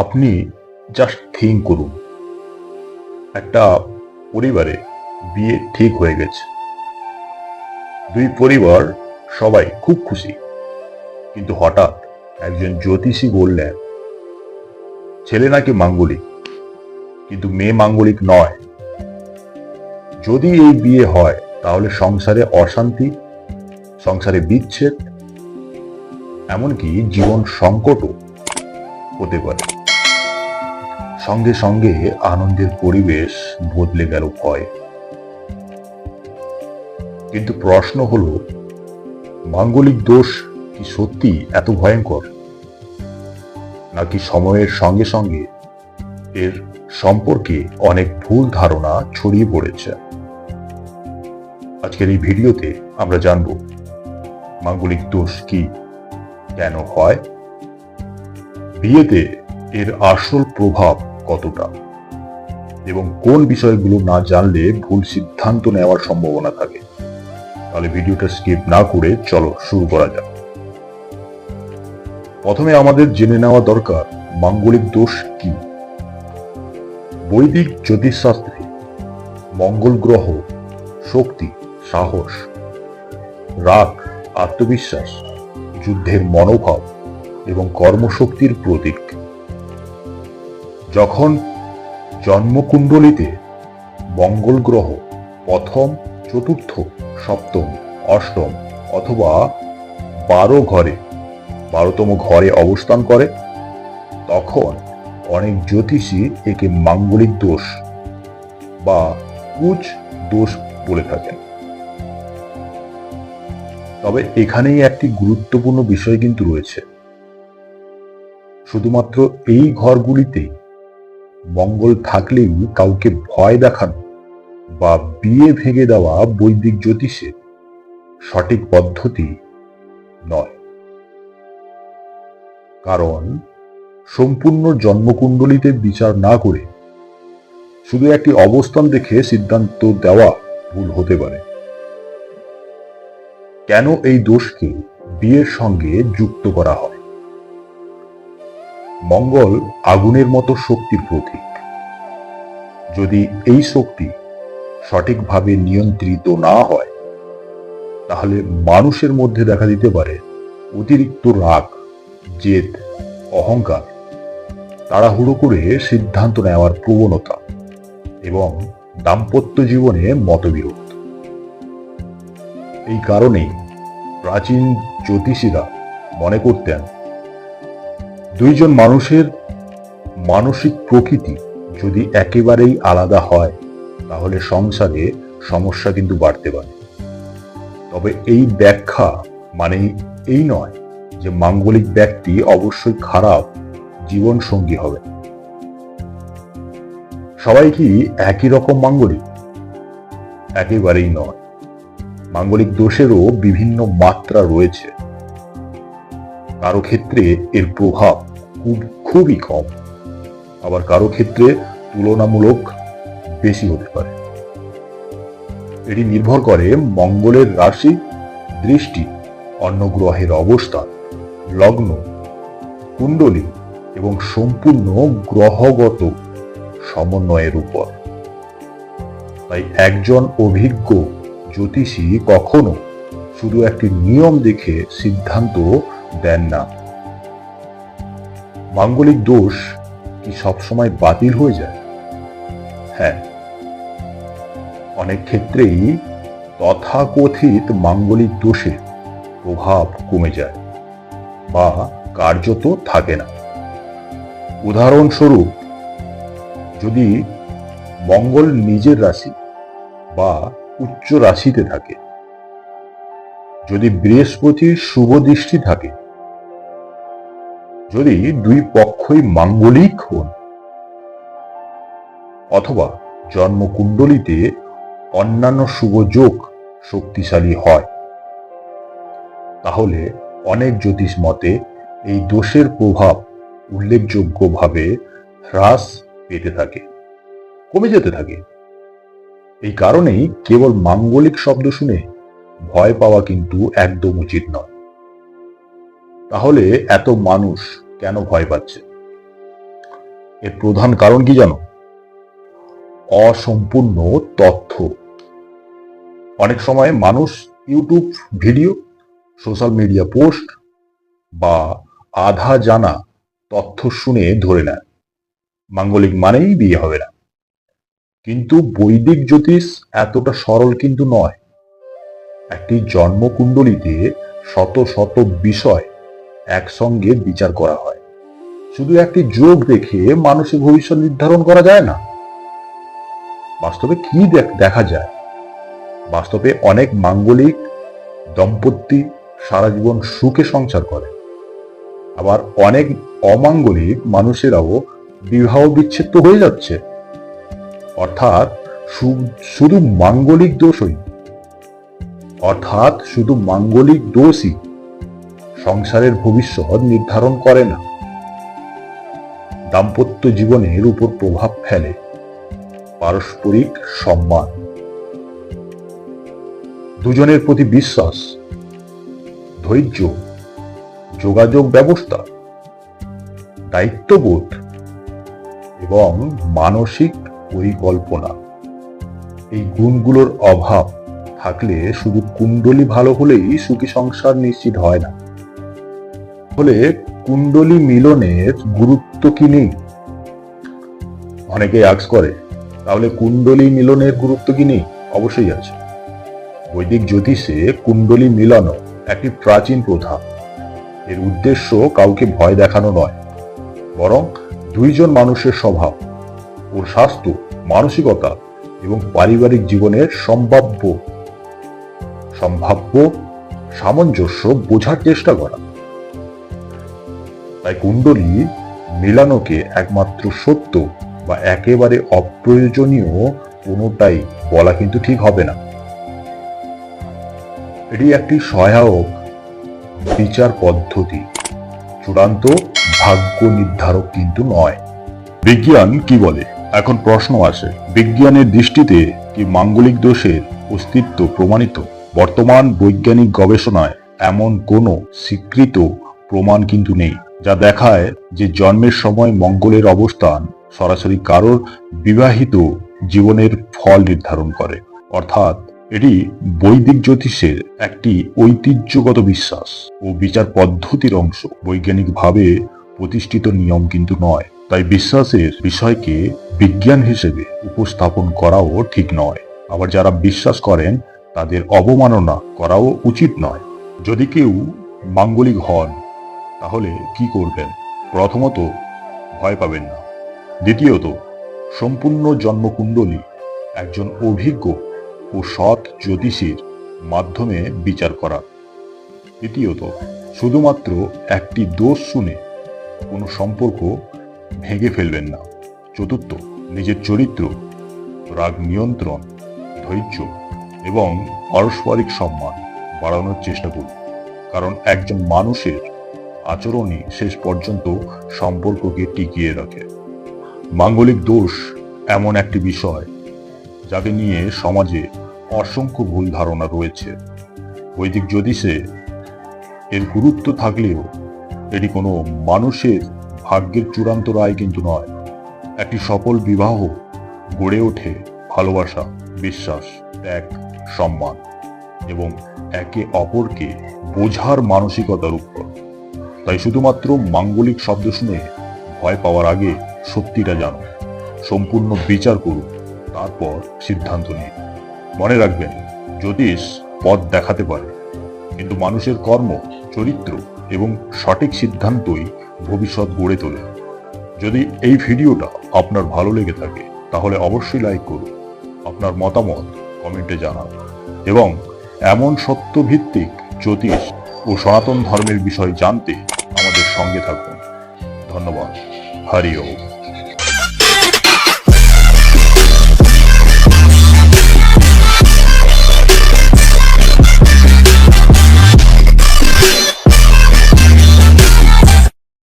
আপনি just think করুন, একটা পরিবারে বিয়ে ঠিক হয়ে গেছে। দুই পরিবার সবাই খুব খুশি, কিন্তু হঠাৎ একজন জ্যোতিষী বললেন ছেলে নাকি মাঙ্গলিক, কিন্তু মেয়ে মাঙ্গলিক নয়। যদি এই বিয়ে হয় তাহলে সংসারে অশান্তি, সংসারে বিচ্ছেদ, এমনকি জীবন সংকটও হতে পারে। সঙ্গে সঙ্গে আনন্দের পরিবেশ বদলে গেল ভয়ে। কিন্তু প্রশ্ন হলো, মাঙ্গলিক দোষ কি সত্যি এত ভয়ঙ্কর, নাকি সময়ের সঙ্গে সঙ্গে এর সম্পর্কে অনেক ভুল ধারণা ছড়িয়ে পড়েছে? আজকের এই ভিডিওতে আমরা জানব মাঙ্গলিক দোষ কি, কেন হয়, বিয়েতে এর আসল প্রভাব কতটা, এবং কোন বিষয়গুলো না জানলে ভুল সিদ্ধান্ত নেওয়ার সম্ভাবনা থাকে। তাহলে ভিডিওটা স্কিপ না করে চলো শুরু করা যাক। প্রথমে আমাদের জেনে নেওয়া দরকার মাঙ্গলিক দোষ কি। বৈদিক জ্যোতিষশাস্ত্রে মঙ্গল গ্রহ শক্তি, সাহস, রাগ, আত্মবিশ্বাস, যুদ্ধের মনোভাব এবং কর্মশক্তির প্রতীক। যখন জন্মকুণ্ডলিতে মঙ্গল গ্রহ প্রথম, চতুর্থ, সপ্তম, অষ্টম অথবা 12তম ঘরে অবস্থান করে, তখন অনেক জ্যোতিষী একে মাঙ্গলিক দোষ বা কুজ দোষ বলে থাকেন। তবে এখানেই একটি গুরুত্বপূর্ণ বিষয় কিন্তু রয়েছে। শুধুমাত্র এই ঘরগুলিতেই মঙ্গল থাকলেই কাউকে ভয় দেখানো বা বিয়ে ভেঙে দেওয়া বৈদিক জ্যোতিষের সঠিক পদ্ধতি নয়। কারণ সম্পূর্ণ জন্মকুণ্ডলিতে বিচার না করে শুধু একটি অবস্থান দেখে সিদ্ধান্ত দেওয়া ভুল হতে পারে। কেন এই দোষকে বিয়ের সঙ্গে যুক্ত করা হয়? মঙ্গল আগুনের মতো শক্তির প্রতীক। যদি এই শক্তি সঠিকভাবে নিয়ন্ত্রিত না হয়, তাহলে মানুষের মধ্যে দেখা দিতে পারে অতিরিক্ত রাগ, জেদ, অহংকার, তাড়াহুড়ো করে সিদ্ধান্ত নেওয়ার প্রবণতা এবং দাম্পত্য জীবনে মতবিরোধ। এই কারণেই প্রাচীন জ্যোতিষীরা মনে করতেন দুইজন মানুষের মানসিক প্রকৃতি যদি একেবারেই আলাদা হয়, তাহলে সংসারে সমস্যা কিন্তু বাড়তে পারে। তবে এই ব্যাখ্যা মানে এই নয় যে মাঙ্গলিক ব্যক্তি অবশ্যই খারাপ জীবন সঙ্গী হবে। সবাই কি একই রকম মাঙ্গলিক? একেবারেই নয়। মাঙ্গলিক দোষেরও বিভিন্ন মাত্রা রয়েছে। কারো ক্ষেত্রে এর প্রভাব খুবই কম, আবার কারো ক্ষেত্রে তুলনামূলক বেশি হতে পারে। এটি নির্ভর করে মঙ্গলের রাশি, দৃষ্টি, অন্য গ্রহের অবস্থান, লগ্ন, কুণ্ডলী এবং সম্পূর্ণ গ্রহগত সমন্বয়ের উপর। তাই একজন অভিজ্ঞ জ্যোতিষী কখনো শুধু একটি নিয়ম দেখে সিদ্ধান্ত দেন না। মাঙ্গলিক দোষ কি সবসময় বাতিল হয়ে যায়? হ্যাঁ, অনেক ক্ষেত্রেই তথাকথিত মাঙ্গলিক দোষের প্রভাব কমে যায় বা কার্যত থাকে না। উদাহরণস্বরূপ, যদি মঙ্গল নিজের রাশি বা উচ্চ রাশিতে থাকে, যদি বৃহস্পতির শুভ দৃষ্টি থাকে, যদি দুই পক্ষই মাঙ্গলিক হন, অথবা জন্মকুণ্ডলিতে অন্যান্য শুভ যোগ শক্তিশালী হয়, তাহলে অনেক জ্যোতিষ মতে এই দোষের প্রভাব উল্লেখযোগ্যভাবে হ্রাস পেতে থাকে, কমে যেতে থাকে। এই কারণেই কেবল মাঙ্গলিক শব্দ শুনে ভয় পাওয়া কিন্তু একদম উচিত নয়। তাহলে এত মানুষ কেন ভয় পাচ্ছে? এর প্রধান কারণ কি জানো? অসম্পূর্ণ তথ্য। অনেক সময় মানুষ YouTube video, social media post বা আধা জানা তথ্য শুনে ধরে নেয় মাঙ্গলিক মানেই বিয়ে হবে না। কিন্তু বৈদিক জ্যোতিষ এতটা সরল কিন্তু নয়। একটি জন্মকুণ্ডলিতে শত শত বিষয় একসঙ্গে বিচার করা হয়। শুধু একটি যোগ দেখে মানুষের ভবিষ্যৎ নির্ধারণ করা যায় না। বাস্তবে কি দেখা যায়? বাস্তবে অনেক মাঙ্গলিক দম্পতি সারা জীবন সুখে সংসার করে, আবার অনেক অমাঙ্গলিক মানুষেরাও বিবাহ বিচ্ছেদ তো হয়ে যাচ্ছে। অর্থাৎ শুধু মাঙ্গলিক দোষই সংসারের ভবিষ্যৎ নির্ধারণ করে না। দাম্পত্য জীবনের উপর প্রভাব ফেলে পারস্পরিক সম্মান, দুজনের প্রতি বিশ্বাস, ধৈর্য, যোগাযোগ ব্যবস্থা, দায়িত্ববোধ এবং মানসিক পরিকল্পনা। এই গুণগুলোর অভাব থাকলে শুধু কুণ্ডলী ভালো হলেই সুখী সংসার নিশ্চিত হয় না। ফলে কুণ্ডলী মিলনের গুরুত্ব কি নেই? অনেকেই আক্স করে, তাহলে কুণ্ডলী মিলনের গুরুত্ব কি নেই? অবশ্যই আছে। বৈদিক জ্যোতিষে কুণ্ডলী মিলানো একটি প্রাচীন প্রথা। এর উদ্দেশ্য কাউকে ভয় দেখানো নয়, বরং দুইজন মানুষের স্বভাব ও স্বাস্থ্য, মানসিকতা এবং পারিবারিক জীবনের সম্ভাব্য সামঞ্জস্য বোঝার চেষ্টা করা। তাই কুণ্ডলী মিলানোকে একমাত্র সত্য বা একেবারে অপ্রয়োজনীয় কোনোটাই বলা কিন্তু ঠিক হবে না। এটি একটি সহায়ক বিচার পদ্ধতি, চূড়ান্ত ভাগ্য নির্ধারক কিন্তু নয়। বিজ্ঞান কি বলে? এখন প্রশ্ন আসে, বিজ্ঞানের দৃষ্টিতে কি মাঙ্গলিক দোষের অস্তিত্ব প্রমাণিত? বর্তমান বৈজ্ঞানিক গবেষণায় এমন কোনো স্বীকৃত প্রমাণ কিন্তু নেই যা দেখায় যে জন্মের সময় মঙ্গলের অবস্থান সরাসরি কারোর বিবাহিত জীবনের ফল নির্ধারণ করে। অর্থাৎ এটি বৈদিক জ্যোতিষের একটি ঐতিহ্যগত বিশ্বাস ও বিচার পদ্ধতির অংশ, বৈজ্ঞানিকভাবে প্রতিষ্ঠিত নিয়ম কিন্তু নয়। তাই বিশ্বাসের বিষয়কে বিজ্ঞান হিসেবে উপস্থাপন করাও ঠিক নয়। আবার যারা বিশ্বাস করেন তাদের অবমাননা করাও উচিত নয়। যদি কেউ মাঙ্গলিক হন তাহলে কি করবেন? প্রথমত, ভয় পাবেন না। দ্বিতীয়ত, সম্পূর্ণ জন্মকুণ্ডলী একজন অভিজ্ঞ ও সৎ জ্যোতিষীর মাধ্যমে বিচার করা। তৃতীয়ত, শুধুমাত্র একটি দোষ শুনে কোনো সম্পর্ক ভেঙে ফেলবেন না। চতুর্থ, নিজের চরিত্র, রাগ নিয়ন্ত্রণ, ধৈর্য এবং পারস্পরিক সম্মান বাড়ানোর চেষ্টা করুন, কারণ একজন মানুষের আচরণই শেষ পর্যন্ত সম্পর্ককে টিকিয়ে রাখে। মাঙ্গলিক দোষ এমন একটি বিষয় যাকে নিয়ে সমাজে অসংখ্য ভুল ধারণা রয়েছে। বৈদিক জ্যোতিষে এর গুরুত্ব থাকলেও এটি কোনো মানুষের ভাগ্যের চূড়ান্ত রায় কিন্তু নয়। একটি সফল বিবাহ গড়ে ওঠে ভালোবাসা, বিশ্বাস, ত্যাগ, সম্মান এবং একে অপরকে বোঝার মানসিকতার উপর। তাই শুধুমাত্র মাঙ্গলিক শব্দ শুনে ভয় পাওয়ার আগে সত্যিটা জানো, সম্পূর্ণ বিচার করুন, তারপর সিদ্ধান্ত নিন। মনে রাখবেন, জ্যোতিষ পথ দেখাতে পারে, কিন্তু মানুষের কর্ম, চরিত্র এবং সঠিক সিদ্ধান্তই ভবিষ্যৎ গড়ে তোলে। যদি এই ভিডিওটা আপনার ভালো লেগে থাকে তাহলে অবশ্যই লাইক করুন, আপনার মতামত কমেন্টে জানান এবং এমন সত্যভিত্তিক জ্যোতিষ ও সনাতন ধর্মের বিষয় জানতে আমাদের সঙ্গে থাকুন। ধন্যবাদ। হরি ওম।